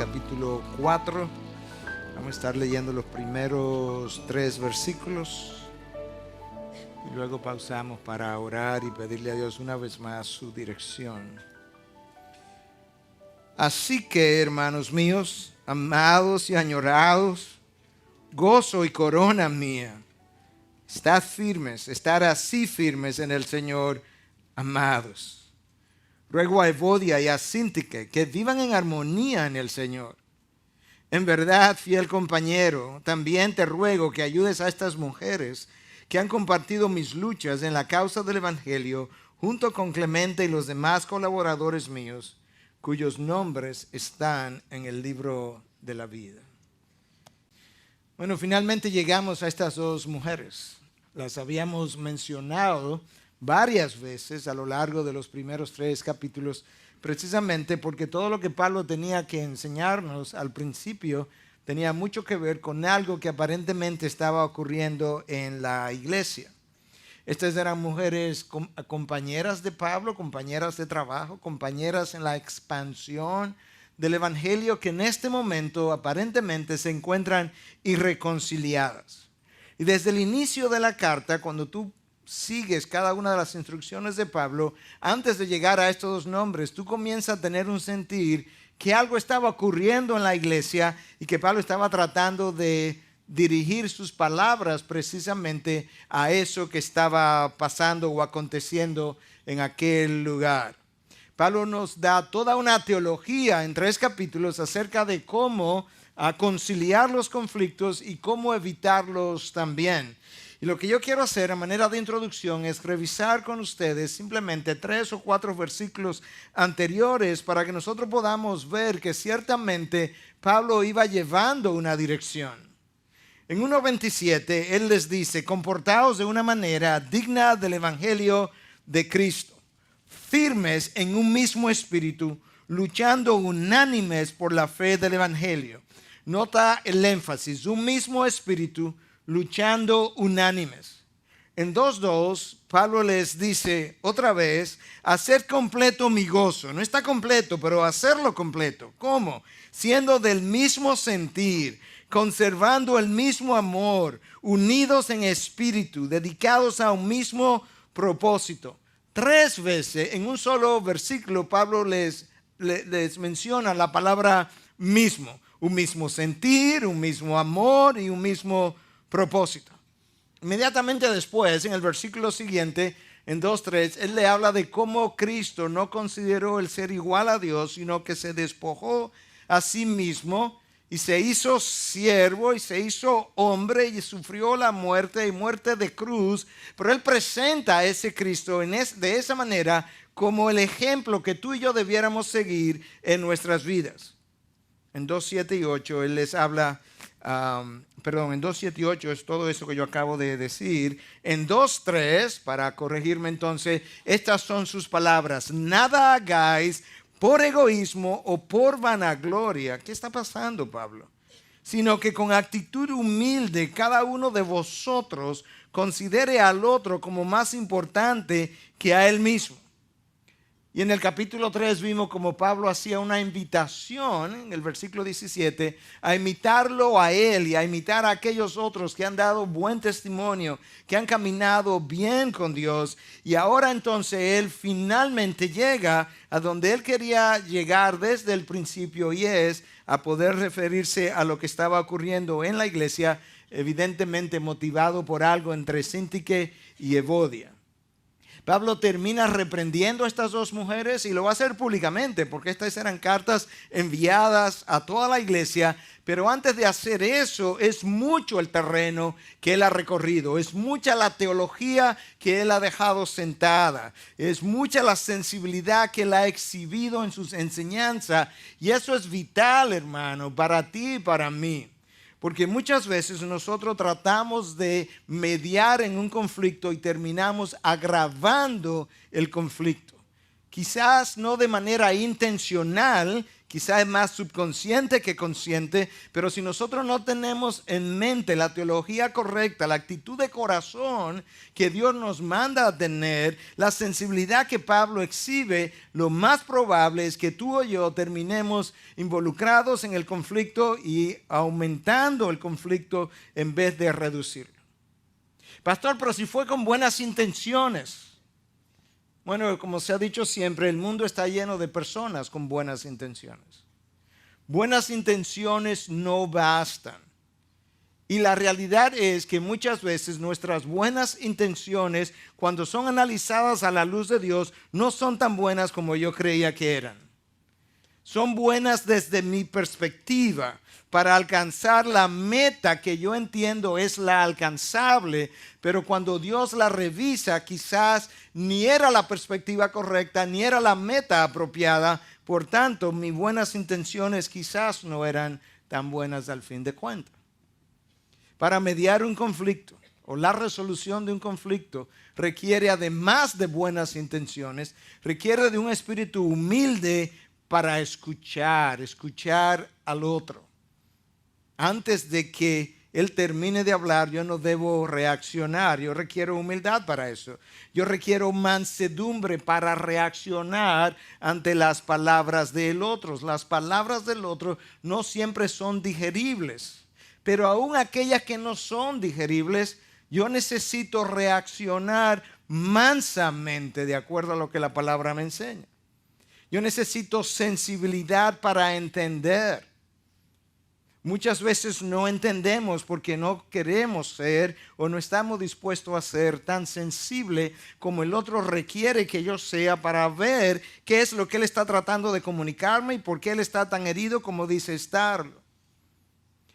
capítulo 4. Vamos a estar leyendo los primeros 3 versículos y luego pausamos para orar y pedirle a Dios una vez más su dirección. Así que, hermanos míos, amados y añorados, gozo y corona mía, estar así firmes en el Señor, amados. Ruego a Evodia y a Síntique que vivan en armonía en el Señor. En verdad, fiel compañero, también te ruego que ayudes a estas mujeres que han compartido mis luchas en la causa del Evangelio, junto con Clemente y los demás colaboradores míos, cuyos nombres están en el libro de la vida. Bueno, finalmente llegamos a estas 2 mujeres. Las habíamos mencionado varias veces a lo largo de los primeros 3 capítulos, precisamente porque todo lo que Pablo tenía que enseñarnos al principio tenía mucho que ver con algo que aparentemente estaba ocurriendo en la iglesia. Estas eran mujeres compañeras de Pablo, compañeras de trabajo, compañeras en la expansión del Evangelio, que en este momento aparentemente se encuentran irreconciliadas. Y desde el inicio de la carta, cuando tú sigues cada una de las instrucciones de Pablo, antes de llegar a estos 2 nombres, tú comienzas a tener un sentir que algo estaba ocurriendo en la iglesia y que Pablo estaba tratando de dirigir sus palabras precisamente a eso que estaba pasando o aconteciendo en aquel lugar. Pablo nos da toda una teología en 3 capítulos acerca de cómo conciliar los conflictos y cómo evitarlos también. Y lo que yo quiero hacer a manera de introducción es revisar con ustedes simplemente 3 o 4 versículos anteriores para que nosotros podamos ver que ciertamente Pablo iba llevando una dirección. En 1:27 él les dice: comportaos de una manera digna del Evangelio de Cristo, firmes en un mismo espíritu, luchando unánimes por la fe del Evangelio. Nota el énfasis: un mismo espíritu, luchando unánimes. En 2:2 Pablo les dice otra vez: hacer completo mi gozo. No está completo, pero hacerlo completo. ¿Cómo? Siendo del mismo sentir, conservando el mismo amor, unidos en espíritu, dedicados a un mismo propósito. 3 veces en un solo versículo Pablo les menciona la palabra mismo. Un mismo sentir, un mismo amor y un mismo propósito. Inmediatamente después, en el versículo siguiente, en 2:3, él le habla de cómo Cristo no consideró el ser igual a Dios, sino que se despojó a sí mismo y se hizo siervo y se hizo hombre y sufrió la muerte y muerte de cruz. Pero él presenta a ese Cristo de esa manera como el ejemplo que tú y yo debiéramos seguir en nuestras vidas. En 2:7 y 8 él les habla, en 2:7 y 8 es todo eso que yo acabo de decir. En 2:3, para corregirme entonces, estas son sus palabras: nada hagáis por egoísmo o por vanagloria. ¿Qué está pasando, Pablo? Sino que con actitud humilde cada uno de vosotros considere al otro como más importante que a él mismo. Y en el capítulo 3 vimos como Pablo hacía una invitación, en el versículo 17, a imitarlo a él y a imitar a aquellos otros que han dado buen testimonio, que han caminado bien con Dios. Y ahora entonces él finalmente llega a donde él quería llegar desde el principio, y es a poder referirse a lo que estaba ocurriendo en la iglesia, evidentemente motivado por algo entre Síntique y Evodia. Pablo termina reprendiendo a estas 2 mujeres y lo va a hacer públicamente porque estas eran cartas enviadas a toda la iglesia. Pero antes de hacer eso, es mucho el terreno que él ha recorrido, es mucha la teología que él ha dejado sentada, es mucha la sensibilidad que él ha exhibido en sus enseñanzas, y eso es vital, hermano, para ti y para mí. Porque muchas veces nosotros tratamos de mediar en un conflicto y terminamos agravando el conflicto. Quizás no de manera intencional, Quizá es más subconsciente que consciente, pero si nosotros no tenemos en mente la teología correcta, la actitud de corazón que Dios nos manda a tener, la sensibilidad que Pablo exhibe, lo más probable es que tú o yo terminemos involucrados en el conflicto y aumentando el conflicto en vez de reducirlo. Pastor, pero si fue con buenas intenciones. Bueno, como se ha dicho siempre, el mundo está lleno de personas con buenas intenciones. Buenas intenciones no bastan. Y la realidad es que muchas veces nuestras buenas intenciones, cuando son analizadas a la luz de Dios, no son tan buenas como yo creía que eran. Son buenas desde mi perspectiva para alcanzar la meta que yo entiendo es la alcanzable, pero cuando Dios la revisa quizás ni era la perspectiva correcta, ni era la meta apropiada, por tanto mis buenas intenciones quizás no eran tan buenas al fin de cuentas. Para mediar un conflicto o la resolución de un conflicto requiere, además de buenas intenciones, requiere de un espíritu humilde para escuchar al otro. Antes de que él termine de hablar, yo no debo reaccionar. Yo requiero humildad para eso. Yo requiero mansedumbre para reaccionar ante las palabras del otro. Las palabras del otro no siempre son digeribles, pero aún aquellas que no son digeribles, yo necesito reaccionar mansamente de acuerdo a lo que la palabra me enseña. Yo necesito sensibilidad para entender. Muchas veces no entendemos porque no queremos ser o no estamos dispuestos a ser tan sensible como el otro requiere que yo sea para ver qué es lo que él está tratando de comunicarme y por qué él está tan herido como dice estarlo.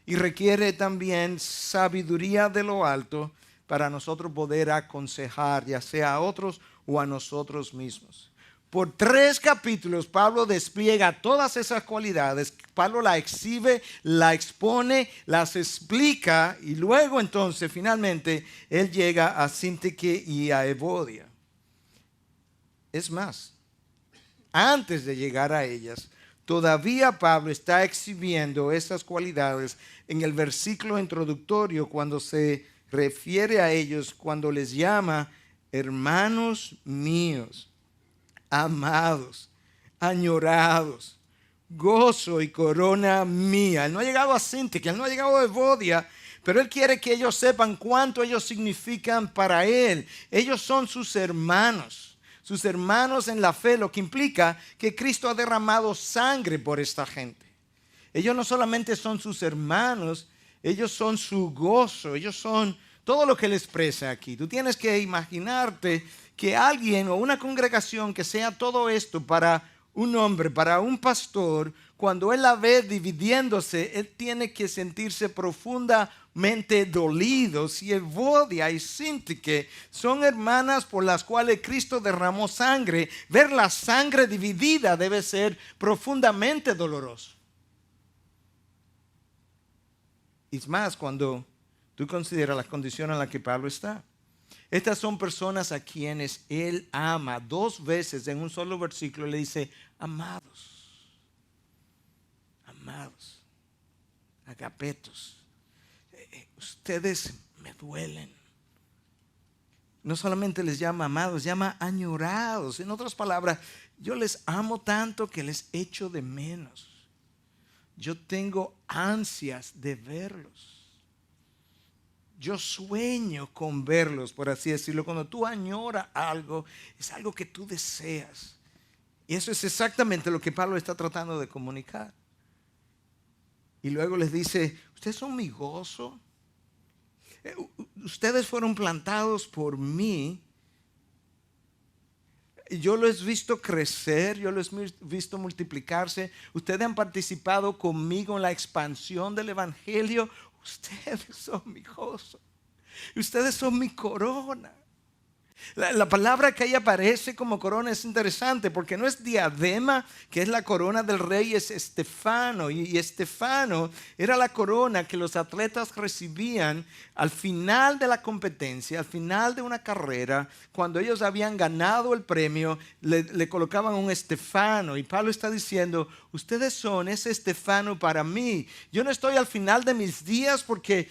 Y requiere también sabiduría de lo alto para nosotros poder aconsejar ya sea a otros o a nosotros mismos. Por 3 capítulos Pablo despliega todas esas cualidades. Pablo la exhibe, la expone, las explica y luego entonces finalmente él llega a Síntique y a Evodia. Es más, antes de llegar a ellas, todavía Pablo está exhibiendo esas cualidades en el versículo introductorio cuando se refiere a ellos, cuando les llama hermanos míos, amados, añorados, gozo y corona mía. Él no ha llegado a Síntique, él no ha llegado a Evodia, pero él quiere que ellos sepan cuánto ellos significan para él. Ellos son sus hermanos en la fe, lo que implica que Cristo ha derramado sangre por esta gente. Ellos no solamente son sus hermanos, ellos son su gozo, ellos son todo lo que él expresa aquí. Tú tienes que imaginarte que alguien o una congregación que sea todo esto para un hombre, para un pastor, cuando él la ve dividiéndose, él tiene que sentirse profundamente dolido. Si Evodia y Síntique son hermanas por las cuales Cristo derramó sangre, ver la sangre dividida debe ser profundamente doloroso. Y es más, cuando tú consideras las condiciones en las que Pablo está. Estas son personas a quienes él ama. 2 veces en un solo versículo le dice, amados, amados, agapetos. Ustedes me duelen. No solamente les llama amados, llama añorados. En otras palabras, yo les amo tanto que les echo de menos. Yo tengo ansias de verlos. Yo sueño con verlos, por así decirlo. Cuando tú añoras algo, es algo que tú deseas. Y eso es exactamente lo que Pablo está tratando de comunicar. Y luego les dice, ustedes son mi gozo. Ustedes fueron plantados por mí. Yo los he visto crecer, yo los he visto multiplicarse. Ustedes han participado conmigo en la expansión del evangelio. Ustedes son mi gozo. Ustedes son mi corona. La palabra que ahí aparece como corona es interesante porque no es diadema, que es la corona del rey, es Estefano. Y Estefano era la corona que los atletas recibían al final de la competencia, al final de una carrera. Cuando ellos habían ganado el premio, le colocaban un Estefano. Y Pablo está diciendo, ustedes son ese Estefano para mí. Yo no estoy al final de mis días porque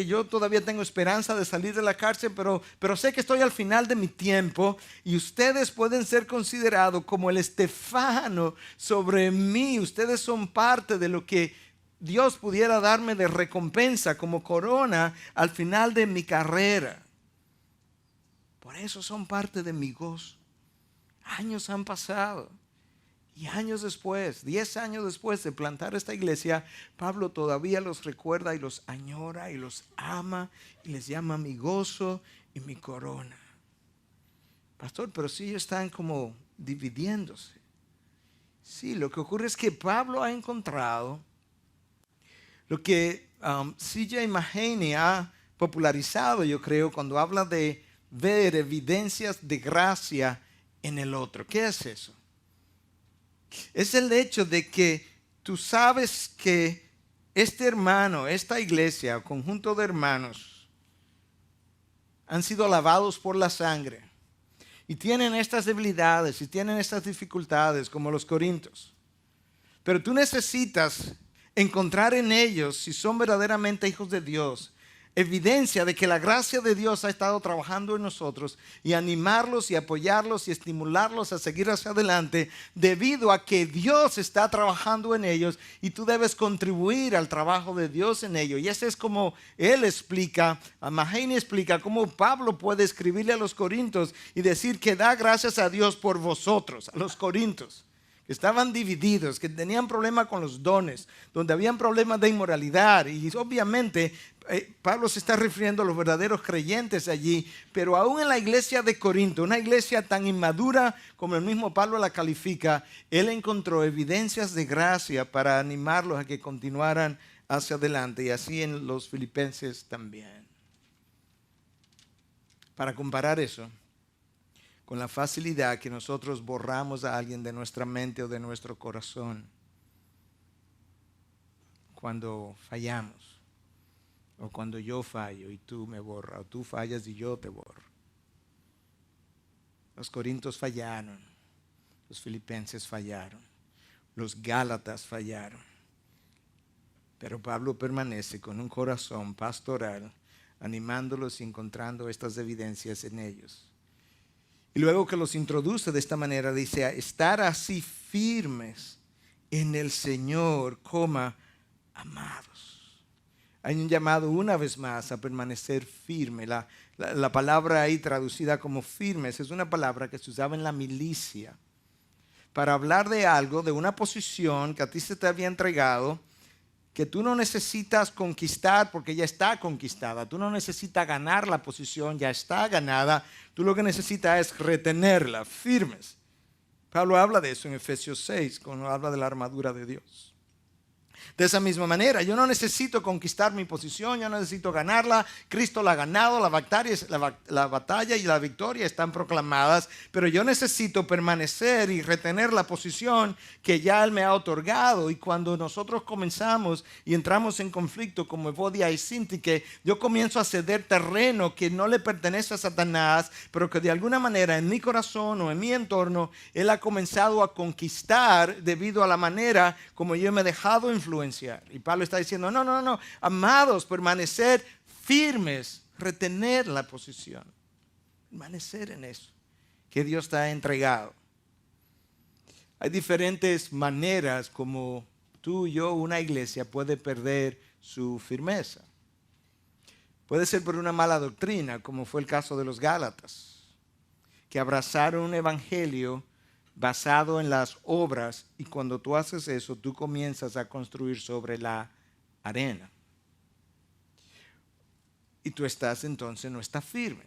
yo todavía tengo esperanza de salir de la cárcel, pero sé que estoy al final de mi tiempo y ustedes pueden ser considerados como el Estefano sobre mí. Ustedes son parte de lo que Dios pudiera darme de recompensa como corona al final de mi carrera. Por eso son parte de mi gozo. Años han pasado. Y años después, 10 años después de plantar esta iglesia, Pablo todavía los recuerda y los añora y los ama y les llama mi gozo y mi corona. Pastor, pero si ellos están como dividiéndose. Sí, lo que ocurre es que Pablo ha encontrado lo que C.J. Mahaney ha popularizado, yo creo, cuando habla de ver evidencias de gracia en el otro. ¿Qué es eso? Es el hecho de que tú sabes que este hermano, esta iglesia o conjunto de hermanos han sido lavados por la sangre y tienen estas debilidades y tienen estas dificultades como los corintios. Pero tú necesitas encontrar en ellos, si son verdaderamente hijos de Dios, evidencia de que la gracia de Dios ha estado trabajando en nosotros y animarlos y apoyarlos y estimularlos a seguir hacia adelante debido a que Dios está trabajando en ellos y tú debes contribuir al trabajo de Dios en ellos. Y ese es como él explica, Mahaney explica cómo Pablo puede escribirle a los corintios y decir que da gracias a Dios por vosotros, a los corintios. Estaban divididos, que tenían problemas con los dones, donde habían problemas de inmoralidad. Y obviamente Pablo se está refiriendo a los verdaderos creyentes allí, pero aún en la iglesia de Corinto, una iglesia tan inmadura como el mismo Pablo la califica, él encontró evidencias de gracia para animarlos a que continuaran hacia adelante, y así en los filipenses también. Para comparar eso con la facilidad que nosotros borramos a alguien de nuestra mente o de nuestro corazón cuando fallamos, o cuando yo fallo y tú me borras, o tú fallas y yo te borro. Los corintios fallaron, los filipenses fallaron, los gálatas fallaron, pero Pablo permanece con un corazón pastoral, animándolos y encontrando estas evidencias en ellos. Y luego que los introduce de esta manera, dice, estar así firmes en el Señor, amados. Hay un llamado una vez más a permanecer firme. La palabra ahí traducida como firmes es una palabra que se usaba en la milicia para hablar de algo, de una posición que a ti se te había entregado, que tú no necesitas conquistar porque ya está conquistada. Tú no necesitas ganar la posición, ya está ganada. Tú lo que necesitas es retenerla, firmes. Pablo habla de eso en Efesios 6, cuando habla de la armadura de Dios. De esa misma manera, yo no necesito conquistar mi posición, yo no necesito ganarla. Cristo la ha ganado, la batalla y la victoria están proclamadas, pero yo necesito permanecer y retener la posición que ya Él me ha otorgado. Y cuando nosotros comenzamos y entramos en conflicto como Evodia y Síntique, yo comienzo a ceder terreno que no le pertenece a Satanás, pero que de alguna manera en mi corazón o en mi entorno, Él ha comenzado a conquistar debido a la manera como yo me he dejado influenciar. Y Pablo está diciendo, no, amados, permanecer firmes, retener la posición, permanecer en eso que Dios te ha entregado. Hay diferentes maneras como tú y yo, una iglesia, puede perder su firmeza. Puede ser por una mala doctrina, como fue el caso de los Gálatas, que abrazaron un evangelio basado en las obras, y cuando tú haces eso, tú comienzas a construir sobre la arena. Y tú entonces no estás firme.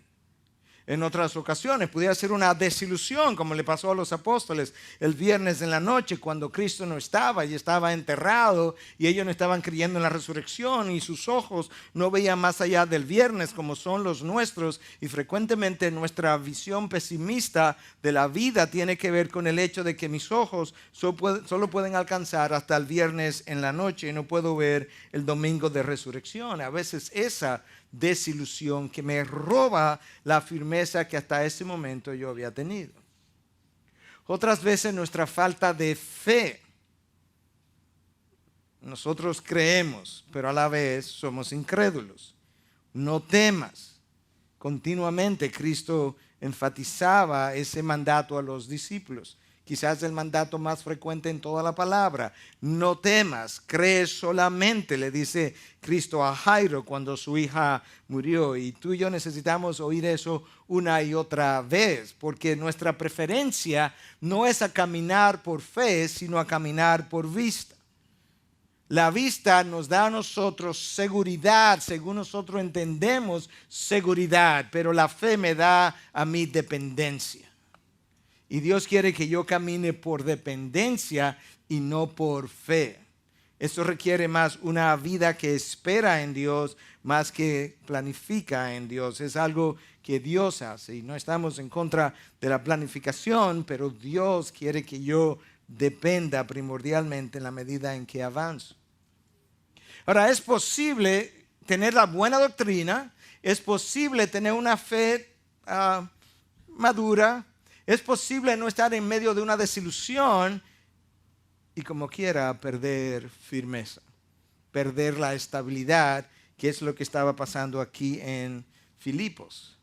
en otras ocasiones. Pudiera ser una desilusión, como le pasó a los apóstoles el viernes en la noche, cuando Cristo no estaba y estaba enterrado y ellos no estaban creyendo en la resurrección y sus ojos no veían más allá del viernes como son los nuestros, y frecuentemente nuestra visión pesimista de la vida tiene que ver con el hecho de que mis ojos solo pueden alcanzar hasta el viernes en la noche y no puedo ver el domingo de resurrección. A veces esa desilusión que me roba la firmeza que hasta ese momento yo había tenido. Otras veces nuestra falta de fe. Nosotros creemos, pero a la vez somos incrédulos. No temas. Continuamente Cristo enfatizaba ese mandato a los discípulos. Quizás el mandato más frecuente en toda la palabra. No temas, cree solamente, le dice Cristo a Jairo cuando su hija murió. Y tú y yo necesitamos oír eso una y otra vez, porque nuestra preferencia no es a caminar por fe, sino a caminar por vista. La vista nos da a nosotros seguridad, según nosotros entendemos seguridad, pero la fe me da a mí dependencia. Y Dios quiere que yo camine por dependencia y no por fe. Esto requiere más una vida que espera en Dios, más que planifica en Dios. Es algo que Dios hace y no estamos en contra de la planificación, pero Dios quiere que yo dependa primordialmente en la medida en que avanzo. Ahora, es posible tener la buena doctrina, es posible tener una fe madura, es posible no estar en medio de una desilusión y como quiera perder firmeza, perder la estabilidad, que es lo que estaba pasando aquí en Filipos.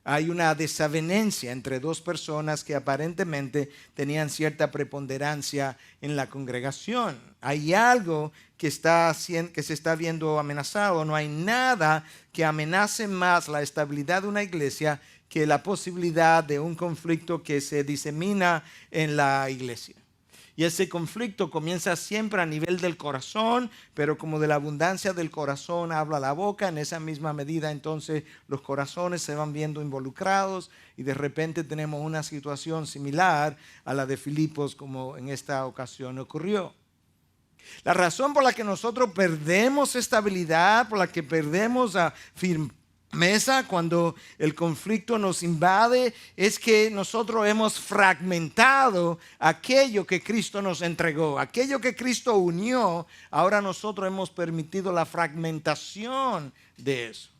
Hay una desavenencia entre dos personas que aparentemente tenían cierta preponderancia en la congregación. Hay algo que se está viendo amenazado. No hay nada que amenace más la estabilidad de una iglesia que la posibilidad de un conflicto que se disemina en la iglesia. Y ese conflicto comienza siempre a nivel del corazón, pero como de la abundancia del corazón habla la boca, en esa misma medida entonces los corazones se van viendo involucrados y de repente tenemos una situación similar a la de Filipos como en esta ocasión ocurrió. La razón por la que nosotros perdemos estabilidad, por la que perdemos firmeza cuando el conflicto nos invade, es que nosotros hemos fragmentado aquello que Cristo nos entregó, aquello que Cristo unió. Ahora nosotros hemos permitido la fragmentación de eso.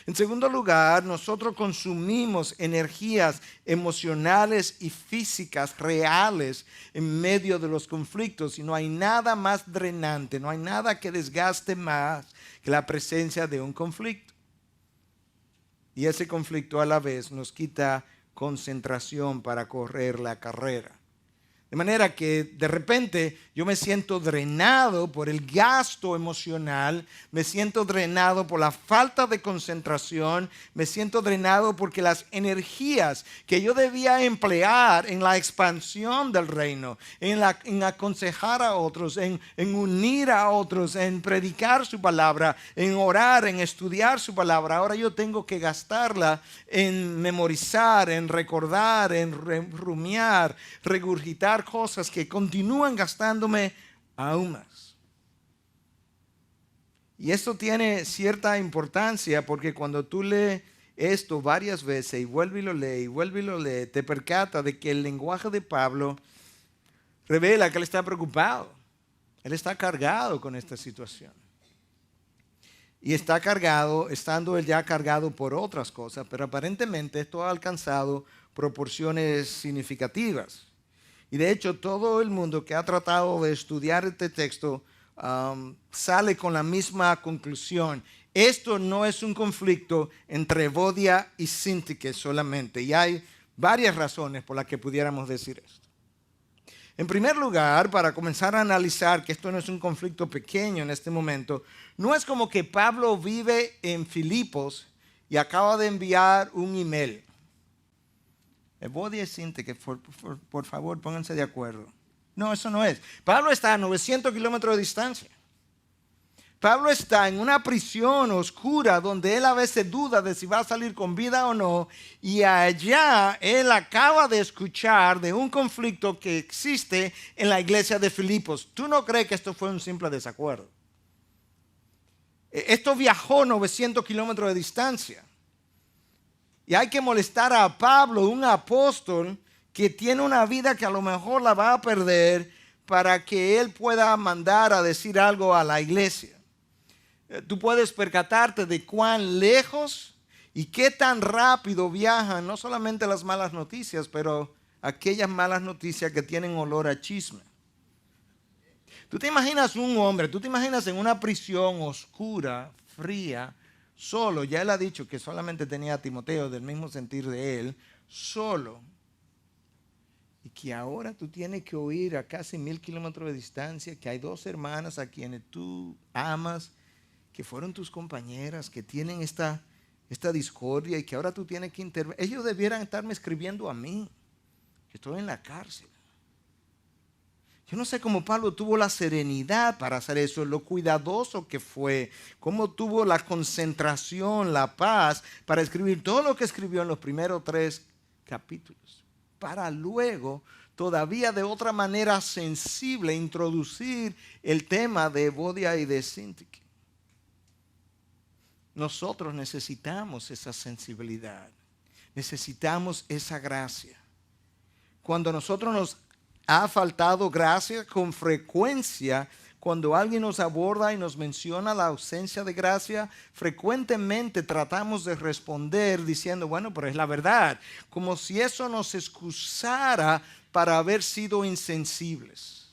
En segundo lugar, nosotros consumimos energías emocionales y físicas reales en medio de los conflictos y no hay nada más drenante, no hay nada que desgaste más que la presencia de un conflicto. Y ese conflicto a la vez nos quita concentración para correr la carrera. De manera que de repente yo me siento drenado por el gasto emocional, me siento drenado por la falta de concentración, me siento drenado porque las energías que yo debía emplear en la expansión del reino, en aconsejar a otros, en unir a otros, en predicar su palabra, en orar, en estudiar su palabra, ahora yo tengo que gastarla en memorizar, en recordar, en rumiar, regurgitar cosas que continúan gastándome aún más. Y esto tiene cierta importancia porque cuando tú lees esto varias veces y vuelve y lo lee, te percata de que el lenguaje de Pablo revela que él está preocupado. Él está cargado con esta situación. Y está cargado, estando él ya cargado por otras cosas, pero aparentemente esto ha alcanzado proporciones significativas. Y de hecho todo el mundo que ha tratado de estudiar este texto sale con la misma conclusión. Esto no es un conflicto entre Evodia y Síntique solamente. Y hay varias razones por las que pudiéramos decir esto. En primer lugar, para comenzar a analizar que esto no es un conflicto pequeño en este momento, no es como que Pablo vive en Filipos y acaba de enviar un email. Evodia y Síntique, por favor, pónganse de acuerdo. No, eso no es. Pablo está a 900 kilómetros de distancia. Pablo está en una prisión oscura donde él a veces duda de si va a salir con vida o no. Y allá él acaba de escuchar de un conflicto que existe en la iglesia de Filipos. ¿Tú no crees que esto fue un simple desacuerdo? Esto viajó 900 kilómetros de distancia. Y hay que molestar a Pablo, un apóstol que tiene una vida que a lo mejor la va a perder, para que él pueda mandar a decir algo a la iglesia. Tú puedes percatarte de cuán lejos y qué tan rápido viajan no solamente las malas noticias, pero aquellas malas noticias que tienen olor a chisme. Tú te imaginas un hombre, tú te imaginas en una prisión oscura, fría, solo. Ya él ha dicho que solamente tenía a Timoteo, del mismo sentir de él, solo. Y que ahora tú tienes que oír a casi 1000 kilómetros de distancia que hay dos hermanas a quienes tú amas, que fueron tus compañeras, que tienen esta discordia, y que ahora tú tienes que intervenir. Ellos debieran estarme escribiendo a mí, que estoy en la cárcel. Yo no sé cómo Pablo tuvo la serenidad para hacer eso, lo cuidadoso que fue, cómo tuvo la concentración, la paz para escribir todo lo que escribió en los primeros 3 capítulos, para luego, todavía de otra manera sensible, introducir el tema de Evodia y de Síntique. Nosotros necesitamos esa sensibilidad, necesitamos esa gracia. Cuando nosotros nos ha faltado gracia, con frecuencia, cuando alguien nos aborda y nos menciona la ausencia de gracia, frecuentemente tratamos de responder diciendo, bueno, pero es la verdad, como si eso nos excusara para haber sido insensibles.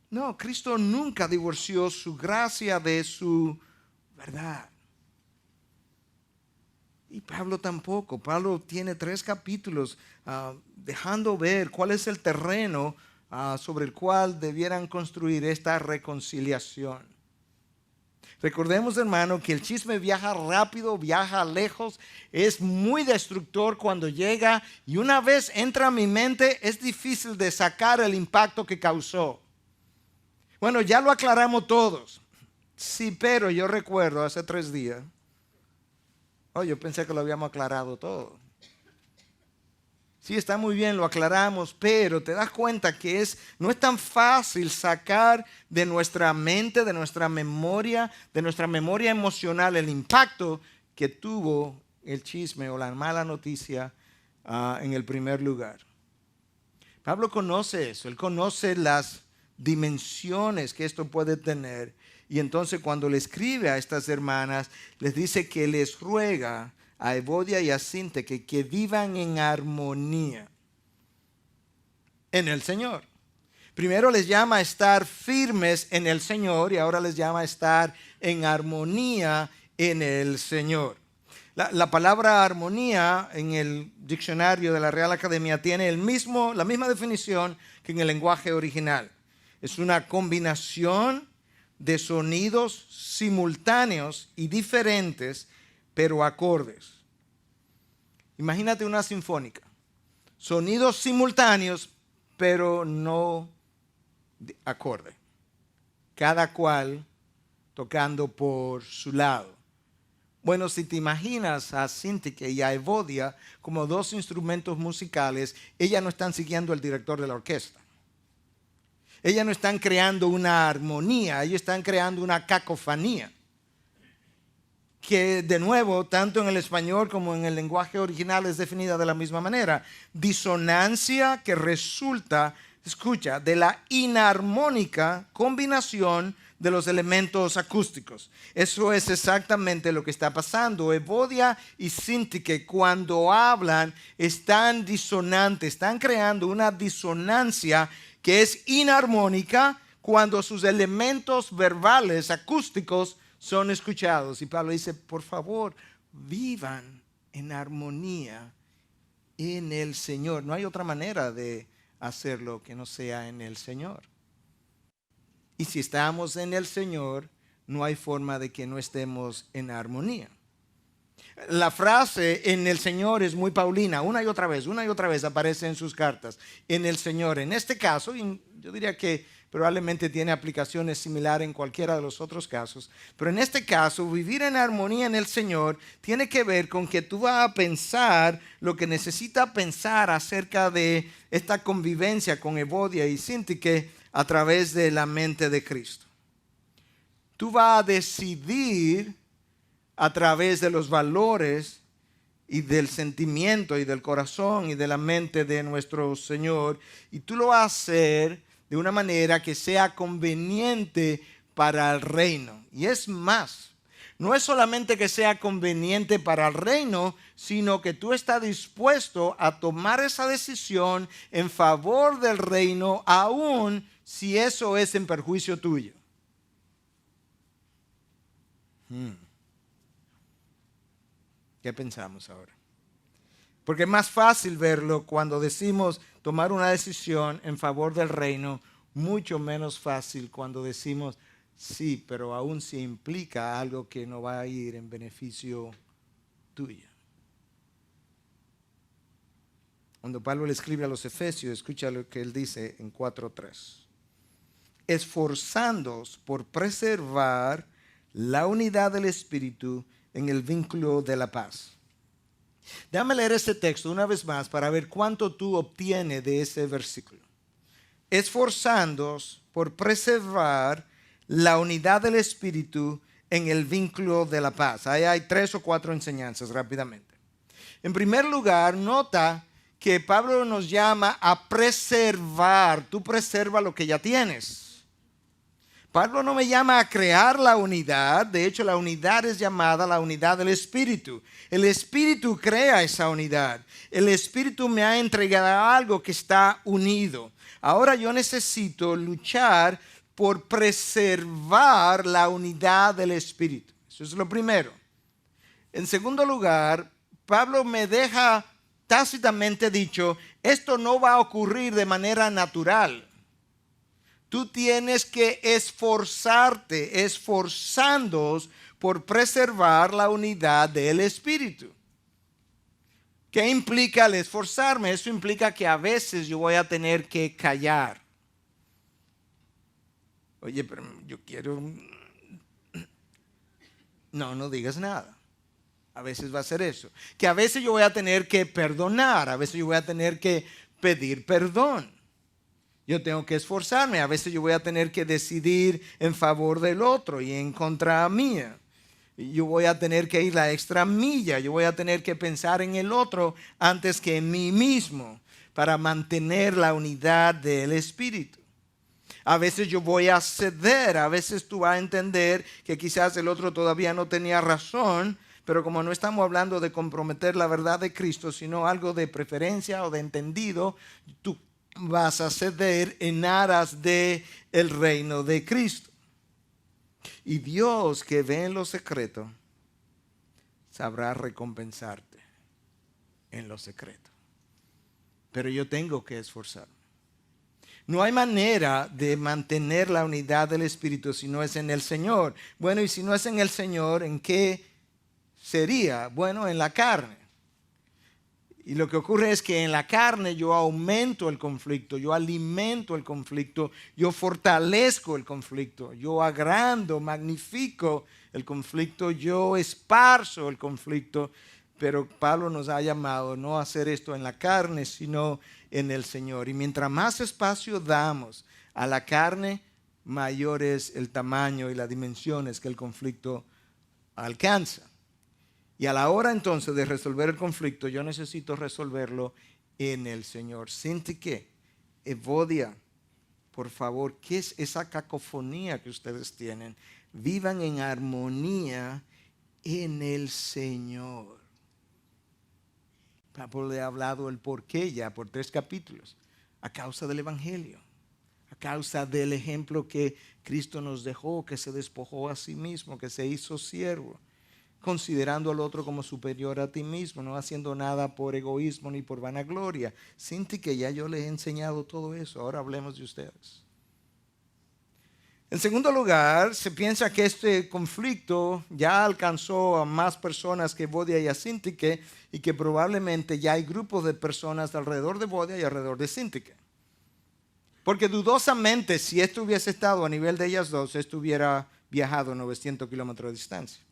No, Cristo nunca divorció su gracia de su verdad. Y Pablo tampoco. Pablo tiene 3 capítulos dejando ver cuál es el terreno sobre el cual debieran construir esta reconciliación. Recordemos, hermano, que el chisme viaja rápido, viaja lejos, es muy destructor cuando llega, y una vez entra a mi mente es difícil de sacar el impacto que causó. Bueno, ya lo aclaramos todos. Sí, pero yo recuerdo hace 3 días. Yo pensé que lo habíamos aclarado todo. Sí, está muy bien, lo aclaramos, pero te das cuenta que no es tan fácil sacar de nuestra mente, de nuestra memoria emocional, el impacto que tuvo el chisme o la mala noticia en el primer lugar. Pablo conoce eso, él conoce las dimensiones que esto puede tener. Y entonces cuando le escribe a estas hermanas, les dice que les ruega a Evodia y a Síntique que vivan en armonía en el Señor. Primero les llama a estar firmes en el Señor, y ahora les llama a estar en armonía en el Señor. La palabra armonía en el diccionario de la Real Academia tiene la misma definición que en el lenguaje original. Es una combinación de sonidos simultáneos y diferentes, pero acordes. Imagínate una sinfónica. Sonidos simultáneos, pero no acorde. Cada cual tocando por su lado. Bueno, si te imaginas a Síntique y a Evodia como 2 instrumentos musicales, ellas no están siguiendo al director de la orquesta. Ellas no están creando una armonía, ellas están creando una cacofonía. Que de nuevo, tanto en el español como en el lenguaje original es definida de la misma manera. Disonancia que resulta, escucha, de la inarmónica combinación de los elementos acústicos. Eso es exactamente lo que está pasando. Evodia y Síntique, cuando hablan, están disonantes, están creando una disonancia que es inarmónica cuando sus elementos verbales, acústicos, son escuchados. Y Pablo dice, por favor, vivan en armonía en el Señor. No hay otra manera de hacerlo que no sea en el Señor. Y si estamos en el Señor, no hay forma de que no estemos en armonía. La frase en el Señor es muy paulina, una y otra vez aparece en sus cartas. En el Señor, en este caso, y yo diría que Probablemente tiene aplicaciones similares en cualquiera de los otros casos. Pero en este caso, vivir en armonía en el Señor tiene que ver con que tú vas a pensar lo que necesitas pensar acerca de esta convivencia con Evodia y Síntique a través de la mente de Cristo. Tú vas a decidir a través de los valores y del sentimiento y del corazón y de la mente de nuestro Señor. Y tú lo vas a hacer de una manera que sea conveniente para el reino. Y es más, no es solamente que sea conveniente para el reino, sino que tú estás dispuesto a tomar esa decisión en favor del reino, aun si eso es en perjuicio tuyo. ¿Qué pensamos ahora? Porque es más fácil verlo cuando decimos tomar una decisión en favor del reino, mucho menos fácil cuando decimos sí, pero aún si implica algo que no va a ir en beneficio tuyo. Cuando Pablo le escribe a los Efesios, escucha lo que él dice en 4:3. Esforzándoos por preservar la unidad del Espíritu en el vínculo de la paz. Déjame leer este texto una vez más para ver cuánto tú obtienes de ese versículo. Esforzándoos por preservar la unidad del Espíritu en el vínculo de la paz. Ahí hay 3 o 4 enseñanzas rápidamente. En primer lugar, nota que Pablo nos llama a preservar. Tú preserva lo que ya tienes. Pablo no me llama a crear la unidad. De hecho, la unidad es llamada la unidad del Espíritu. El Espíritu crea esa unidad. El Espíritu me ha entregado algo que está unido. Ahora yo necesito luchar por preservar la unidad del Espíritu. Eso es lo primero. En segundo lugar, Pablo me deja tácitamente dicho, esto no va a ocurrir de manera natural. Tú tienes que esforzarte, esforzándoos por preservar la unidad del Espíritu. ¿Qué implica el esforzarme? Eso implica que a veces yo voy a tener que callar. Oye, pero yo quiero... No digas nada. A veces va a ser eso. Que a veces yo voy a tener que perdonar, a veces yo voy a tener que pedir perdón. Yo tengo que esforzarme. A veces yo voy a tener que decidir en favor del otro y en contra mía. Yo voy a tener que ir la extra milla. Yo voy a tener que pensar en el otro antes que en mí mismo para mantener la unidad del Espíritu. A veces yo voy a ceder. A veces tú vas a entender que quizás el otro todavía no tenía razón. Pero como no estamos hablando de comprometer la verdad de Cristo, sino algo de preferencia o de entendido, tú vas a ceder en aras de el reino de Cristo. Y Dios, que ve en lo secreto, sabrá recompensarte en lo secreto. Pero yo tengo que esforzarme. No hay manera de mantener la unidad del Espíritu si no es en el Señor. Bueno, y si no es en el Señor, ¿en qué sería? Bueno, en la carne. Y lo que ocurre es que en la carne yo aumento el conflicto, yo alimento el conflicto, yo fortalezco el conflicto, yo agrando, magnifico el conflicto, yo esparzo el conflicto. Pero Pablo nos ha llamado no a hacer esto en la carne, sino en el Señor. Y mientras más espacio damos a la carne, mayor es el tamaño y las dimensiones que el conflicto alcanza. Y a la hora entonces de resolver el conflicto, yo necesito resolverlo en el Señor. Síntique, Evodia, por favor, ¿qué es esa cacofonía que ustedes tienen? Vivan en armonía en el Señor. Pablo le ha hablado el porqué ya por 3 capítulos. A causa del Evangelio. A causa del ejemplo que Cristo nos dejó, que se despojó a sí mismo, que se hizo siervo. Considerando al otro como superior a ti mismo, no haciendo nada por egoísmo ni por vanagloria. Siente que ya yo les he enseñado todo eso, ahora hablemos de ustedes. En segundo lugar, se piensa que este conflicto ya alcanzó a más personas que Evodia y a Síntique y que probablemente ya hay grupos de personas alrededor de Evodia y alrededor de Síntique. Porque dudosamente, si esto hubiese estado a nivel de ellas dos, esto hubiera viajado 900 kilómetros de distancia.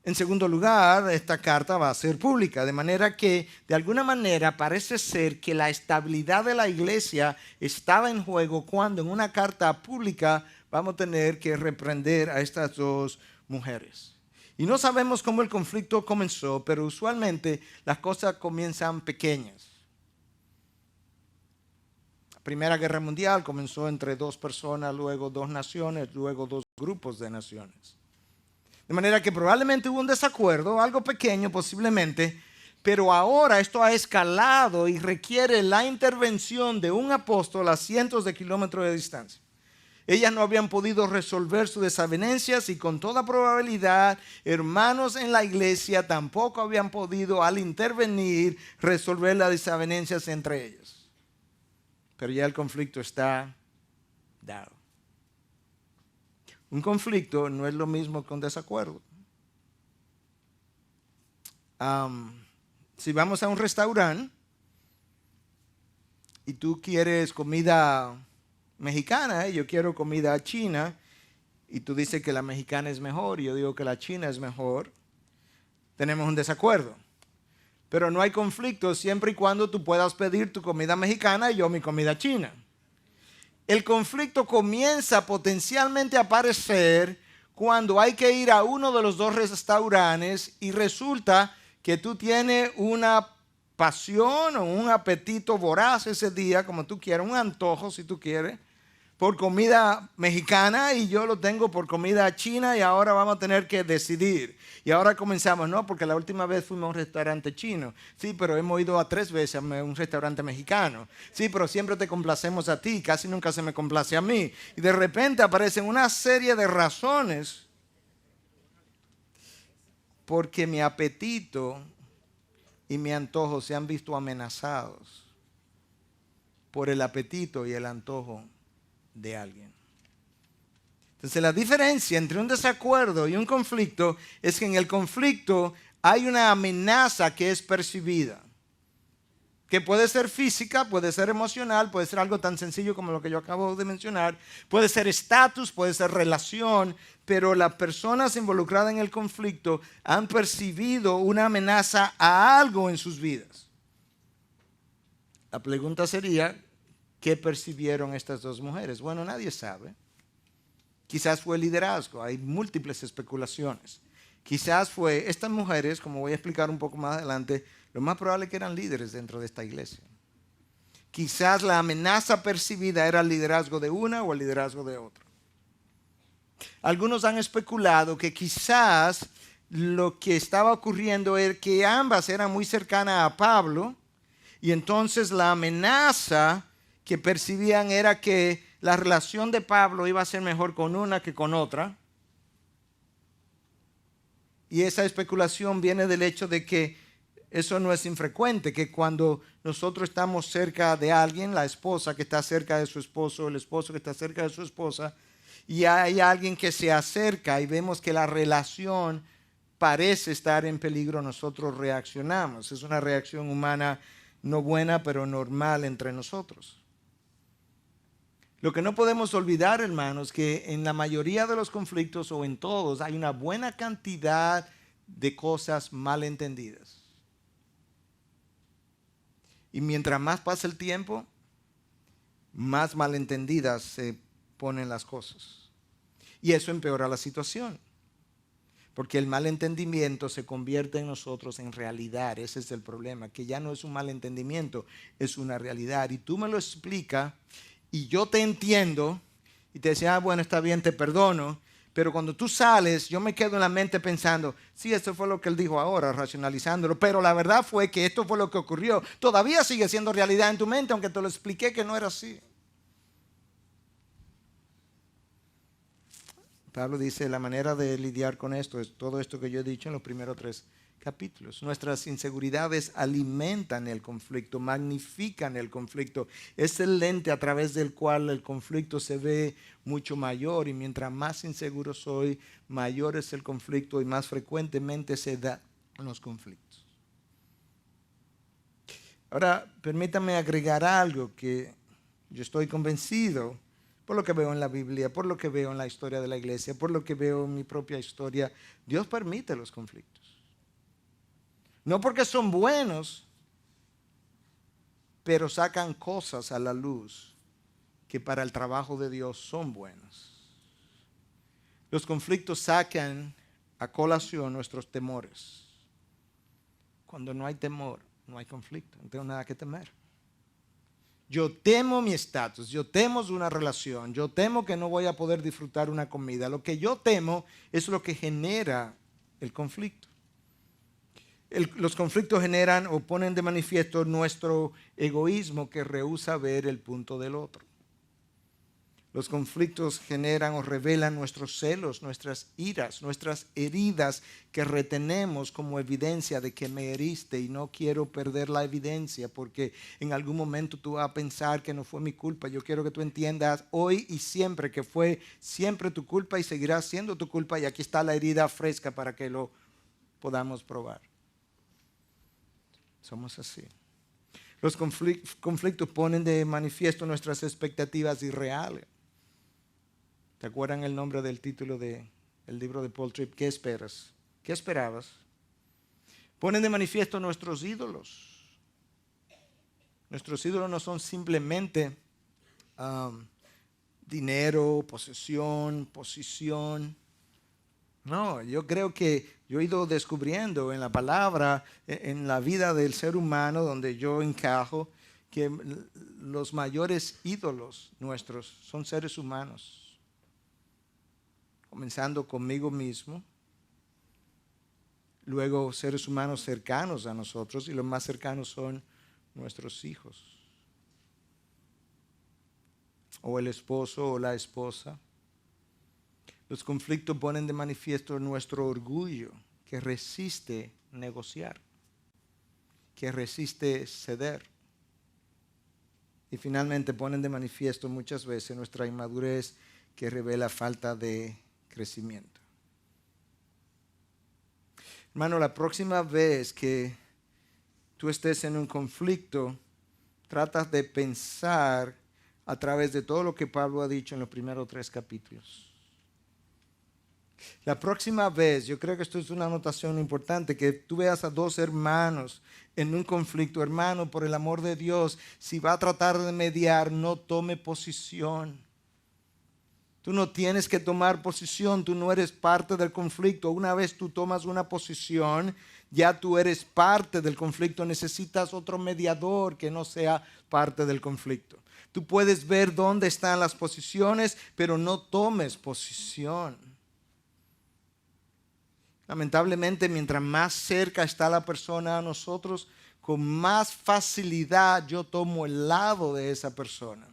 En segundo lugar, esta carta va a ser pública, de manera que de alguna manera parece ser que la estabilidad de la iglesia estaba en juego cuando en una carta pública vamos a tener que reprender a estas dos mujeres. Y no sabemos cómo el conflicto comenzó, pero usualmente las cosas comienzan pequeñas. La Primera Guerra Mundial comenzó entre dos personas, luego dos naciones, luego dos grupos de naciones. De manera que probablemente hubo un desacuerdo, algo pequeño posiblemente, pero ahora esto ha escalado y requiere la intervención de un apóstol a cientos de kilómetros de distancia. Ellas no habían podido resolver sus desavenencias y con toda probabilidad hermanos en la iglesia tampoco habían podido al intervenir resolver las desavenencias entre ellos. Pero ya el conflicto está dado. Un conflicto no es lo mismo que un desacuerdo. Si vamos a un restaurante y tú quieres comida mexicana, yo quiero comida china, y tú dices que la mexicana es mejor y yo digo que la china es mejor, tenemos un desacuerdo. Pero no hay conflicto siempre y cuando tú puedas pedir tu comida mexicana y yo mi comida china. El conflicto comienza potencialmente a aparecer cuando hay que ir a uno de los dos restaurantes y resulta que tú tienes una pasión o un apetito voraz ese día, como tú quieras, un antojo si tú quieres, por comida mexicana y yo lo tengo por comida china y ahora vamos a tener que decidir. Y ahora comenzamos, no, porque la última vez fuimos a un restaurante chino. Sí, pero hemos ido a 3 veces a un restaurante mexicano. Sí, pero siempre te complacemos a ti, casi nunca se me complace a mí. Y de repente aparecen una serie de razones porque mi apetito y mi antojo se han visto amenazados por el apetito y el antojo de alguien. Entonces la diferencia entre un desacuerdo y un conflicto es que en el conflicto hay una amenaza que es percibida, que puede ser física, puede ser emocional, puede ser algo tan sencillo como lo que yo acabo de mencionar, puede ser estatus, puede ser relación, pero las personas involucradas en el conflicto han percibido una amenaza a algo en sus vidas. La pregunta sería, ¿qué percibieron estas dos mujeres? Bueno, nadie sabe. Quizás fue liderazgo, hay múltiples especulaciones. Quizás fue estas mujeres, como voy a explicar un poco más adelante, lo más probable es que eran líderes dentro de esta iglesia. Quizás la amenaza percibida era el liderazgo de una o el liderazgo de otra. Algunos han especulado que quizás lo que estaba ocurriendo es que ambas eran muy cercanas a Pablo y entonces la amenaza que percibían era que la relación de Pablo iba a ser mejor con una que con otra. Y esa especulación viene del hecho de que eso no es infrecuente, que cuando nosotros estamos cerca de alguien, la esposa que está cerca de su esposo, el esposo que está cerca de su esposa, y hay alguien que se acerca y vemos que la relación parece estar en peligro, nosotros reaccionamos. Es una reacción humana no buena, pero normal entre nosotros. Lo que no podemos olvidar, hermanos, que en la mayoría de los conflictos o en todos hay una buena cantidad de cosas malentendidas. Y mientras más pasa el tiempo, más malentendidas se ponen las cosas. Y eso empeora la situación. Porque el malentendimiento se convierte en nosotros en realidad. Ese es el problema, que ya no es un malentendimiento, es una realidad. Y tú me lo explicas y yo te entiendo y te decía, bueno, está bien, te perdono. Pero cuando tú sales, yo me quedo en la mente pensando, sí, esto fue lo que él dijo ahora, racionalizándolo. Pero la verdad fue que esto fue lo que ocurrió. Todavía sigue siendo realidad en tu mente, aunque te lo expliqué que no era así. Pablo dice, la manera de lidiar con esto es todo esto que yo he dicho en los primeros 3 capítulos. Nuestras inseguridades alimentan el conflicto, magnifican el conflicto. Es el lente a través del cual el conflicto se ve mucho mayor y mientras más inseguro soy, mayor es el conflicto y más frecuentemente se dan los conflictos. Ahora, permítame agregar algo que Yo estoy convencido por lo que veo en la Biblia, por lo que veo en la historia de la iglesia, por lo que veo en mi propia historia. Dios permite los conflictos. No porque son buenos, pero sacan cosas a la luz que para el trabajo de Dios son buenas. Los conflictos sacan a colación nuestros temores. Cuando no hay temor, no hay conflicto, no tengo nada que temer. Yo temo mi estatus, yo temo una relación, yo temo que no voy a poder disfrutar una comida. Lo que yo temo es lo que genera el conflicto. Los conflictos generan o ponen de manifiesto nuestro egoísmo que rehúsa ver el punto del otro. Los conflictos generan o revelan nuestros celos, nuestras iras, nuestras heridas que retenemos como evidencia de que me heriste y no quiero perder la evidencia porque en algún momento tú vas a pensar que no fue mi culpa. Yo quiero que tú entiendas hoy y siempre que fue siempre tu culpa y seguirá siendo tu culpa y aquí está la herida fresca para que lo podamos probar. Somos así. Los conflictos ponen de manifiesto nuestras expectativas irreales. ¿Te acuerdan el nombre del título del libro de Paul Tripp? ¿Qué esperas? ¿Qué esperabas? Ponen de manifiesto nuestros ídolos. Nuestros ídolos no son simplemente dinero, posesión, posición. No, yo creo que yo he ido descubriendo en la palabra, en la vida del ser humano donde yo encajo, que los mayores ídolos nuestros son seres humanos. Comenzando conmigo mismo, luego seres humanos cercanos a nosotros y los más cercanos son nuestros hijos, o el esposo o la esposa. Los conflictos ponen de manifiesto nuestro orgullo que resiste negociar, que resiste ceder. Y finalmente ponen de manifiesto muchas veces nuestra inmadurez que revela falta de crecimiento. Hermano, la próxima vez que tú estés en un conflicto, tratas de pensar a través de todo lo que Pablo ha dicho en los primeros 3 capítulos. La próxima vez, yo creo que esto es una anotación importante, que tú veas a 2 hermanos en un conflicto. Hermano, por el amor de Dios, si va a tratar de mediar, no tome posición. Tú no tienes que tomar posición, tú no eres parte del conflicto. Una vez tú tomas una posición, ya tú eres parte del conflicto. Necesitas otro mediador que no sea parte del conflicto. Tú puedes ver dónde están las posiciones, pero no tomes posición. Lamentablemente, mientras más cerca está la persona a nosotros, con más facilidad yo tomo el lado de esa persona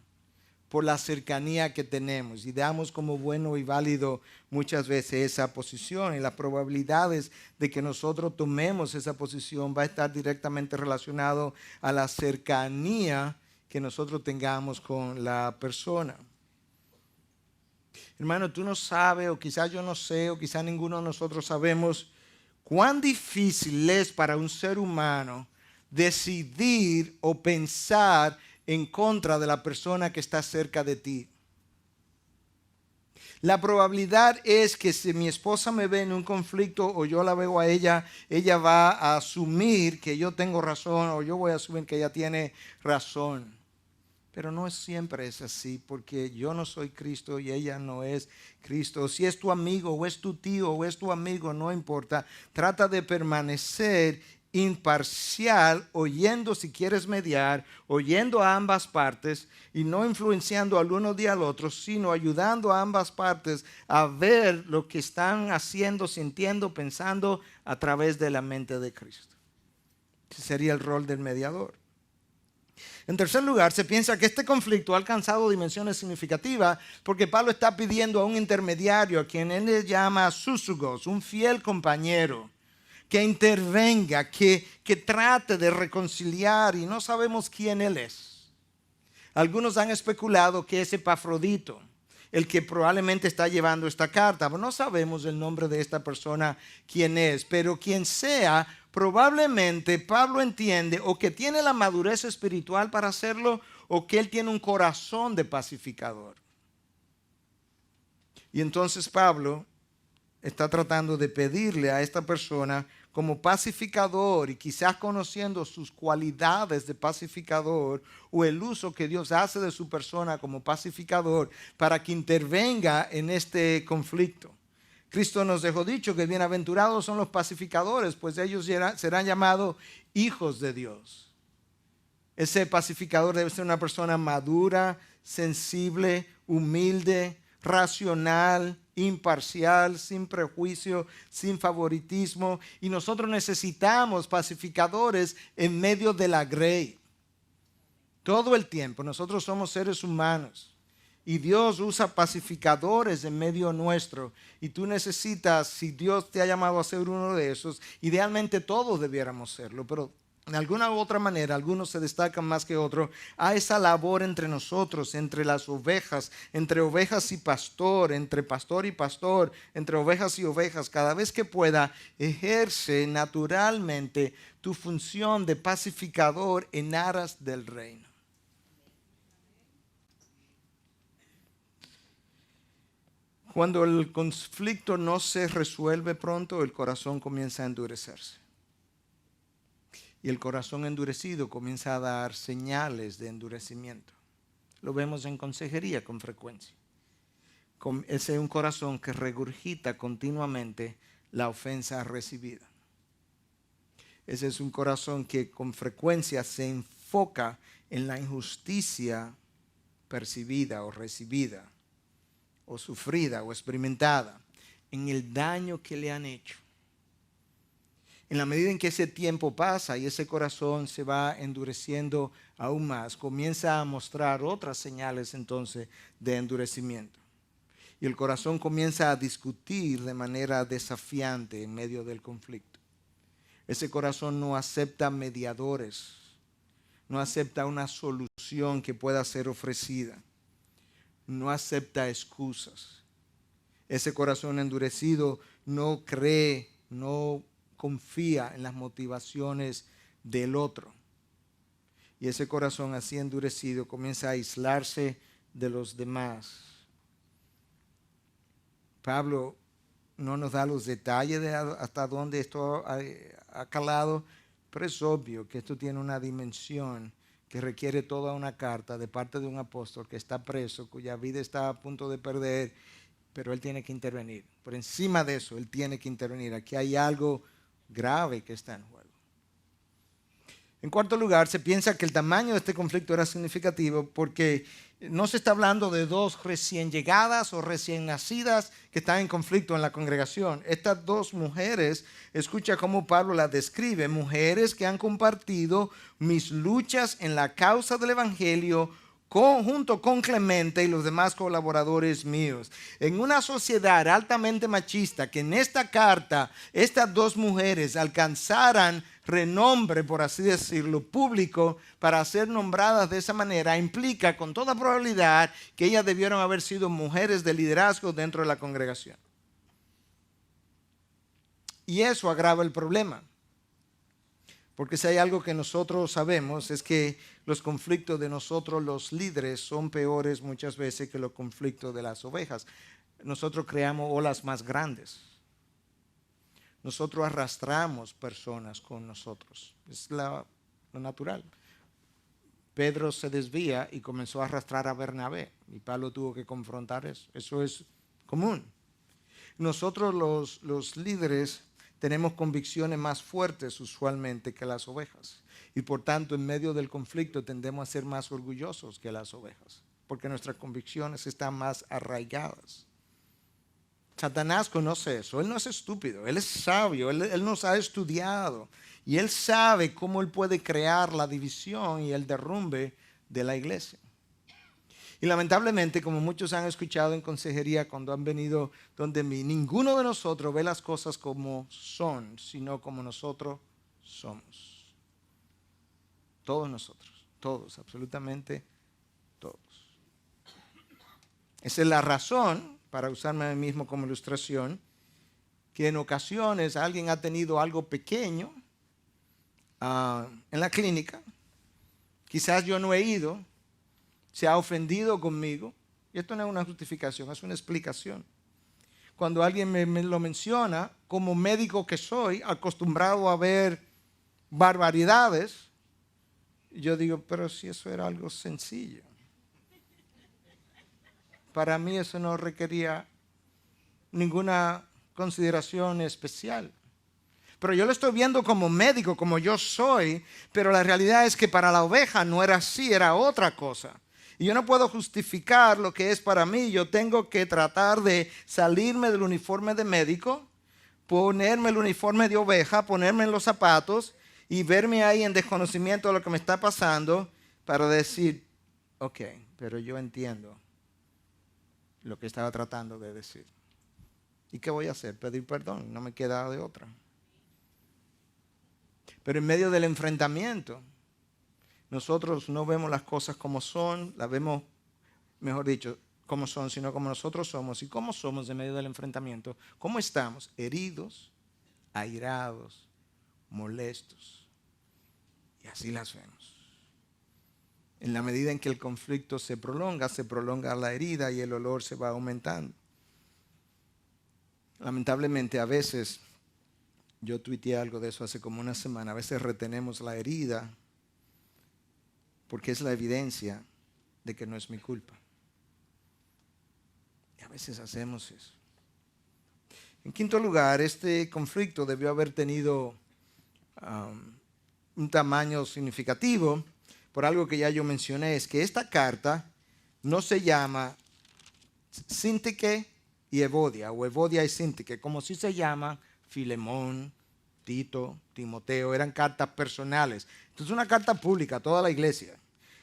por la cercanía que tenemos y damos como bueno y válido muchas veces esa posición, y las probabilidades de que nosotros tomemos esa posición va a estar directamente relacionado a la cercanía que nosotros tengamos con la persona. Hermano, tú no sabes, o quizás yo no sé, o quizás ninguno de nosotros sabemos cuán difícil es para un ser humano decidir o pensar en contra de la persona que está cerca de ti. La probabilidad es que si mi esposa me ve en un conflicto o yo la veo a ella, ella va a asumir que yo tengo razón o yo voy a asumir que ella tiene razón. Pero no siempre es así, porque yo no soy Cristo y ella no es Cristo. Si es tu amigo o es tu tío o es tu amigo, no importa. Trata de permanecer imparcial, oyendo si quieres mediar, oyendo a ambas partes y no influenciando al uno día al otro, sino ayudando a ambas partes a ver lo que están haciendo, sintiendo, pensando a través de la mente de Cristo. Ese sería el rol del mediador. En tercer lugar, se piensa que este conflicto ha alcanzado dimensiones significativas porque Pablo está pidiendo a un intermediario, a quien él le llama súsugos, un fiel compañero, que intervenga, que trate de reconciliar, y no sabemos quién él es. Algunos han especulado que es Epafrodito, el que probablemente está llevando esta carta. Pero no sabemos el nombre de esta persona, quién es, pero quien sea, probablemente Pablo entiende o que tiene la madurez espiritual para hacerlo, o que él tiene un corazón de pacificador. Y entonces Pablo está tratando de pedirle a esta persona como pacificador, y quizás conociendo sus cualidades de pacificador o el uso que Dios hace de su persona como pacificador, para que intervenga en este conflicto. Cristo nos dejó dicho que bienaventurados son los pacificadores, pues ellos serán llamados hijos de Dios. Ese pacificador debe ser una persona madura, sensible, humilde, racional, imparcial, sin prejuicio, sin favoritismo. Y nosotros necesitamos pacificadores en medio de la grey. Todo el tiempo. Nosotros somos seres humanos. Y Dios usa pacificadores en medio nuestro. Y tú necesitas, si Dios te ha llamado a ser uno de esos, idealmente todos debiéramos serlo, pero de alguna u otra manera, algunos se destacan más que otros. Hay esa labor entre nosotros, entre las ovejas, entre ovejas y pastor, entre pastor y pastor, entre ovejas y ovejas. Cada vez que pueda, ejerce naturalmente tu función de pacificador en aras del reino. Cuando el conflicto no se resuelve pronto, el corazón comienza a endurecerse. Y el corazón endurecido comienza a dar señales de endurecimiento. Lo vemos en consejería con frecuencia. Ese es un corazón que regurgita continuamente la ofensa recibida. Ese es un corazón que con frecuencia se enfoca en la injusticia percibida o recibida, o sufrida o experimentada, en el daño que le han hecho. En la medida en que ese tiempo pasa y ese corazón se va endureciendo aún más, comienza a mostrar otras señales entonces de endurecimiento. Y el corazón comienza a discutir de manera desafiante en medio del conflicto. Ese corazón no acepta mediadores, no acepta una solución que pueda ser ofrecida, no acepta excusas. Ese corazón endurecido no cree, no confía en las motivaciones del otro. Y ese corazón así endurecido comienza a aislarse de los demás. Pablo no nos da los detalles de hasta dónde esto ha calado, pero es obvio que esto tiene una dimensión que requiere toda una carta de parte de un apóstol que está preso, cuya vida está a punto de perder, pero él tiene que intervenir. Por encima de eso, él tiene que intervenir. Aquí hay algo grave que está en juego. En cuarto lugar, se piensa que el tamaño de este conflicto era significativo porque no se está hablando de dos recién llegadas o recién nacidas que están en conflicto en la congregación. Estas dos mujeres, escucha cómo Pablo las describe, mujeres que han compartido mis luchas en la causa del evangelio junto con Clemente y los demás colaboradores míos. En una sociedad altamente machista, que en esta carta estas dos mujeres alcanzaran renombre, por así decirlo, público, para ser nombradas de esa manera, implica con toda probabilidad que ellas debieron haber sido mujeres de liderazgo dentro de la congregación. Y eso agrava el problema. Porque si hay algo que nosotros sabemos es que los conflictos de nosotros los líderes son peores muchas veces que los conflictos de las ovejas. Nosotros creamos olas más grandes. Nosotros arrastramos personas con nosotros. Es lo natural. Pedro se desvía y comenzó a arrastrar a Bernabé. Y Pablo tuvo que confrontar eso. Eso es común. Nosotros los líderes tenemos convicciones más fuertes usualmente que las ovejas. Y por tanto, en medio del conflicto tendemos a ser más orgullosos que las ovejas. Porque nuestras convicciones están más arraigadas. Satanás conoce eso. Él no es estúpido. Él es sabio. Él nos ha estudiado. Y él sabe cómo él puede crear la división y el derrumbe de la iglesia. Y lamentablemente, como muchos han escuchado en consejería cuando han venido donde mí, ninguno de nosotros ve las cosas como son, sino como nosotros somos. Todos nosotros, todos, absolutamente todos. Esa es la razón, para usarme a mí mismo como ilustración, que en ocasiones alguien ha tenido algo pequeño en la clínica. Quizás yo no he ido, se ha ofendido conmigo. Y esto no es una justificación, es una explicación. Cuando alguien me lo menciona, como médico que soy, acostumbrado a ver barbaridades, yo digo, pero si eso era algo sencillo. Para mí eso no requería ninguna consideración especial. Pero yo lo estoy viendo como médico, como yo soy, pero la realidad es que para la oveja no era así, era otra cosa. Y yo no puedo justificar lo que es para mí. Yo tengo que tratar de salirme del uniforme de médico, ponerme el uniforme de oveja, ponerme en los zapatos y verme ahí en desconocimiento de lo que me está pasando para decir, ok, pero yo entiendo lo que estaba tratando de decir. ¿Y qué voy a hacer? Pedir perdón, no me queda de otra. Pero en medio del enfrentamiento, nosotros no vemos las cosas como son, las vemos, mejor dicho, como son, sino como nosotros somos. ¿Y cómo somos en medio del enfrentamiento? ¿Cómo estamos? Heridos, airados, molestos. Y así las vemos. En la medida en que el conflicto se prolonga la herida y el olor se va aumentando. Lamentablemente a veces, yo tuiteé algo de eso hace como una semana, a veces retenemos la herida porque es la evidencia de que no es mi culpa. Y a veces hacemos eso. En quinto lugar, este conflicto debió haber tenido un tamaño significativo por algo que ya yo mencioné, es que esta carta no se llama Síntique y Evodia, o Evodia y Síntique, como si se llama Filemón, Tito, Timoteo, eran cartas personales. Esto es una carta pública a toda la iglesia.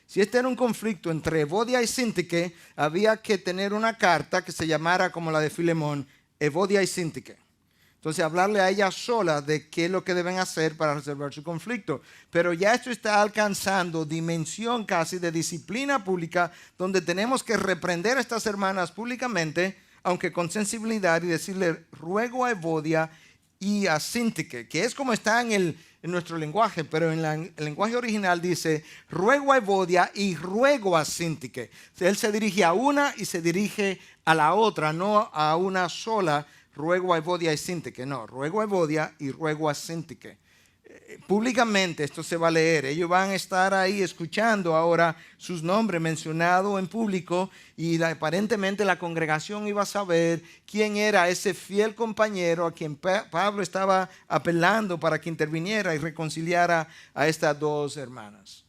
Si este era un conflicto entre Evodia y Síntique, había que tener una carta que se llamara como la de Filemón, Evodia y Síntique. Entonces hablarle a ellas solas de qué es lo que deben hacer para resolver su conflicto. Pero ya esto está alcanzando dimensión casi de disciplina pública, donde tenemos que reprender a estas hermanas públicamente, aunque con sensibilidad, y decirle, ruego a Evodia y a Síntique, que es como está en nuestro lenguaje, pero en el lenguaje original dice, ruego a Evodia y ruego a Síntique. Él se dirige a una y se dirige a la otra, no a una sola, ruego a Evodia y Síntique. No, ruego a Evodia y ruego a Síntique. Públicamente esto se va a leer. Ellos van a estar ahí escuchando ahora sus nombres mencionados en público y aparentemente la congregación iba a saber quién era ese fiel compañero a quien Pablo estaba apelando para que interviniera y reconciliara a estas dos hermanas.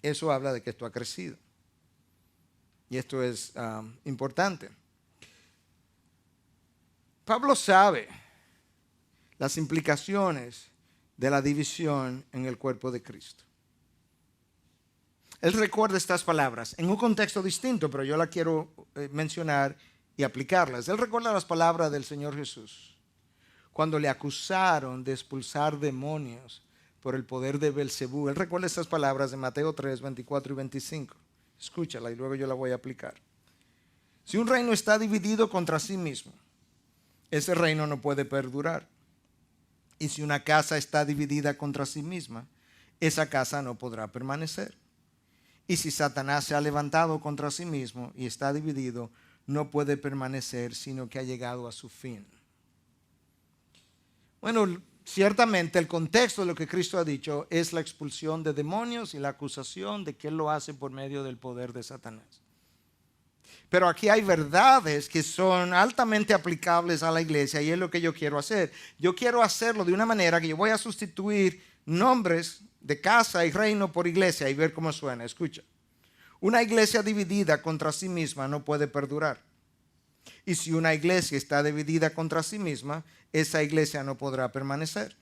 Eso habla de que esto ha crecido. Y esto es importante. Pablo sabe las implicaciones de la división en el cuerpo de Cristo. Él recuerda estas palabras en un contexto distinto, pero yo la quiero mencionar y aplicarlas. Él recuerda las palabras del Señor Jesús cuando le acusaron de expulsar demonios por el poder de Belcebú. Él recuerda estas palabras de Mateo 3, 24 y 25. Escúchala y luego yo la voy a aplicar. Si un reino está dividido contra sí mismo, ese reino no puede perdurar. Y si una casa está dividida contra sí misma, esa casa no podrá permanecer. Y si Satanás se ha levantado contra sí mismo y está dividido, no puede permanecer, sino que ha llegado a su fin. Bueno, ciertamente el contexto de lo que Cristo ha dicho es la expulsión de demonios y la acusación de que Él lo hace por medio del poder de Satanás. Pero aquí hay verdades que son altamente aplicables a la iglesia y es lo que yo quiero hacer. Yo quiero hacerlo de una manera que yo voy a sustituir nombres de casa y reino por iglesia y ver cómo suena. Escucha. Una iglesia dividida contra sí misma no puede perdurar. Y si una iglesia está dividida contra sí misma, esa iglesia no podrá permanecer.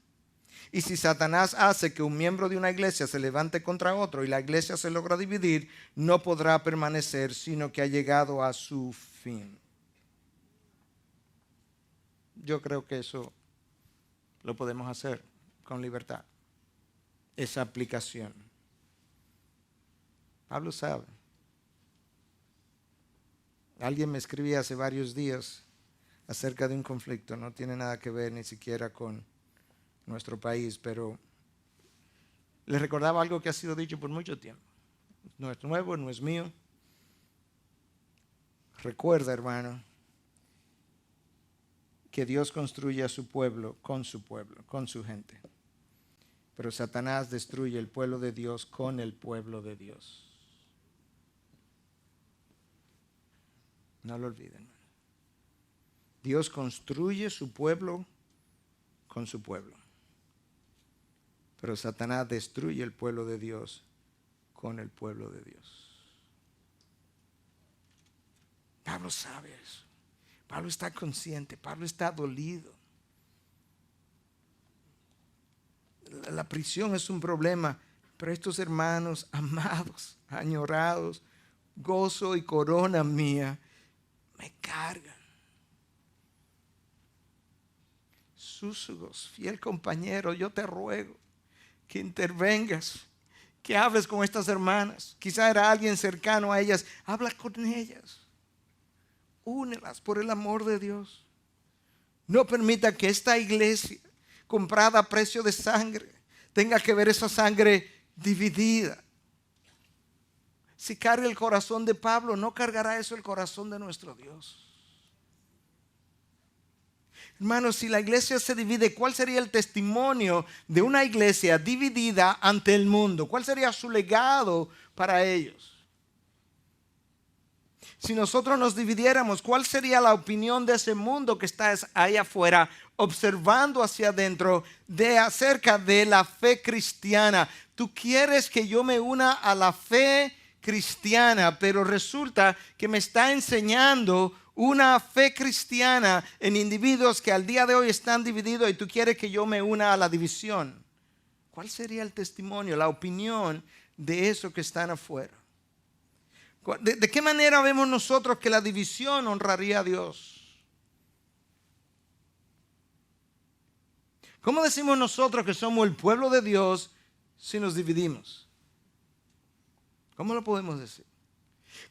Y si Satanás hace que un miembro de una iglesia se levante contra otro y la iglesia se logra dividir, no podrá permanecer, sino que ha llegado a su fin. Yo creo que eso lo podemos hacer con libertad. Esa aplicación. Pablo sabe. Alguien me escribía hace varios días acerca de un conflicto. No tiene nada que ver ni siquiera con nuestro país, pero le recordaba algo que ha sido dicho por mucho tiempo. No es nuevo, no es mío, Recuerda, hermano, que Dios construye a su pueblo, con su gente. Pero Satanás destruye el pueblo de Dios con el pueblo de Dios. No lo olviden. Dios construye su pueblo con su pueblo. Pero Satanás destruye el pueblo de Dios con el pueblo de Dios. Pablo sabe eso. Pablo está consciente. Pablo está dolido. La prisión es un problema, pero estos hermanos amados, añorados, gozo y corona mía, me cargan. Súsugos, fiel compañero, yo te ruego que intervengas, que hables con estas hermanas. Quizá era alguien cercano a ellas. Habla con ellas. Únelas por el amor de Dios. No permita que esta iglesia, comprada a precio de sangre, tenga que ver esa sangre dividida. Si carga el corazón de Pablo, no cargará eso el corazón de nuestro Dios. Hermanos, si la iglesia se divide, ¿cuál sería el testimonio de una iglesia dividida ante el mundo? ¿Cuál sería su legado para ellos? Si nosotros nos dividiéramos, ¿cuál sería la opinión de ese mundo que está ahí afuera, observando hacia adentro acerca de la fe cristiana? Tú quieres que yo me una a la fe cristiana, pero resulta que me está enseñando una fe cristiana en individuos que al día de hoy están divididos y tú quieres que yo me una a la división. ¿Cuál sería el testimonio, la opinión de eso que están afuera? ¿De qué manera vemos nosotros que la división honraría a Dios? ¿Cómo decimos nosotros que somos el pueblo de Dios si nos dividimos? ¿Cómo lo podemos decir?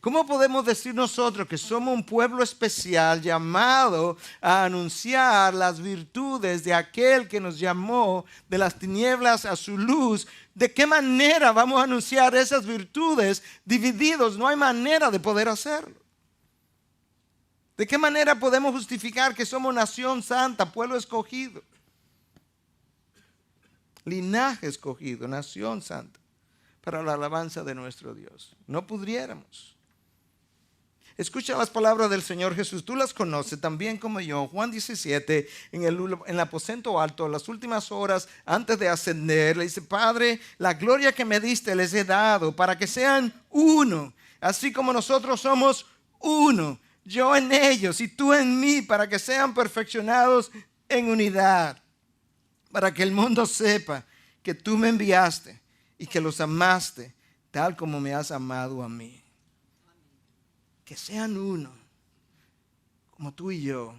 ¿Cómo podemos decir nosotros que somos un pueblo especial llamado a anunciar las virtudes de aquel que nos llamó de las tinieblas a su luz? ¿De qué manera vamos a anunciar esas virtudes divididos? No hay manera de poder hacerlo. ¿De qué manera podemos justificar que somos nación santa, pueblo escogido? Linaje escogido, nación santa, para la alabanza de nuestro Dios. No pudiéramos. Escucha las palabras del Señor Jesús. Tú las conoces también como yo. Juan 17, en el aposento alto, las últimas horas antes de ascender, le dice: Padre, la gloria que me diste les he dado para que sean uno, así como nosotros somos uno. Yo en ellos y tú en mí, para que sean perfeccionados en unidad. Para que el mundo sepa que tú me enviaste y que los amaste tal como me has amado a mí. Que sean uno, como tú y yo,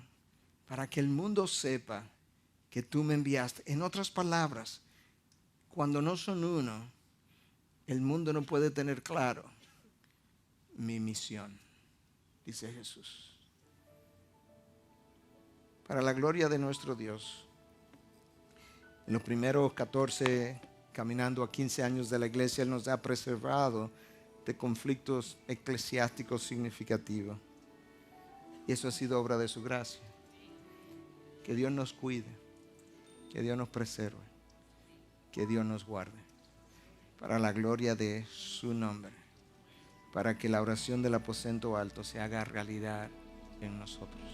para que el mundo sepa que tú me enviaste. En otras palabras, cuando no son uno, el mundo no puede tener claro mi misión, dice Jesús. Para la gloria de nuestro Dios, en los primeros 14, caminando a 15 años de la iglesia, Él nos ha preservado de conflictos eclesiásticos significativos. Y eso ha sido obra de su gracia. Que Dios nos cuide, que Dios nos preserve, que Dios nos guarde. Para la gloria de su nombre. Para que la oración del aposento alto se haga realidad en nosotros.